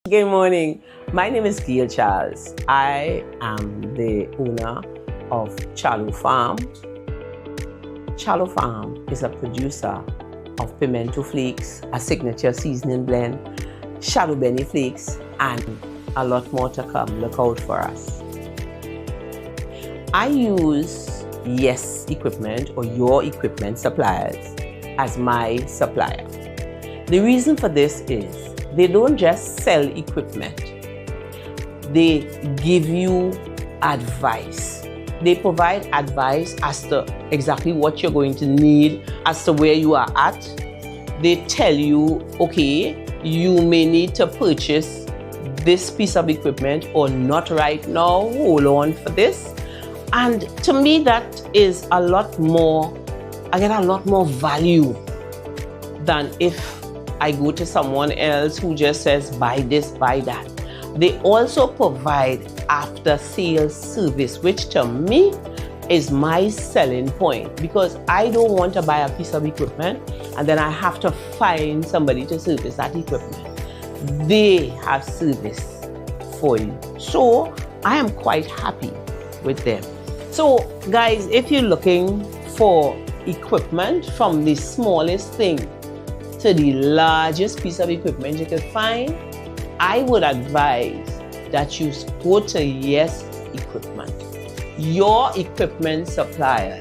Good morning. My name is Gale Charles. I am the owner of CharloFarms. CharloFarms is a producer of pimento flakes, a signature seasoning blend, shadow benny flakes, and a lot more to come. Look out for us. I use Yes Equipment or Your Equipment suppliers as my supplier. The reason for this is they don't just sell equipment. They give you advice. They provide advice as to exactly what you're going to need, as to where you are at. They tell you, okay, you may need to purchase this piece of equipment or not right now, hold on for this. And to me, that is a lot more, I get a lot more value than if I go to someone else who just says, buy this, buy that. They also provide after sales service, which to me is my selling point, because I don't want to buy a piece of equipment and then I have to find somebody to service that equipment. They have service for you. So I am quite happy with them. So guys, if you're looking for equipment from the smallest thing to the largest piece of equipment you can find, I would advise that you go to Yes Equipment, your equipment supplier.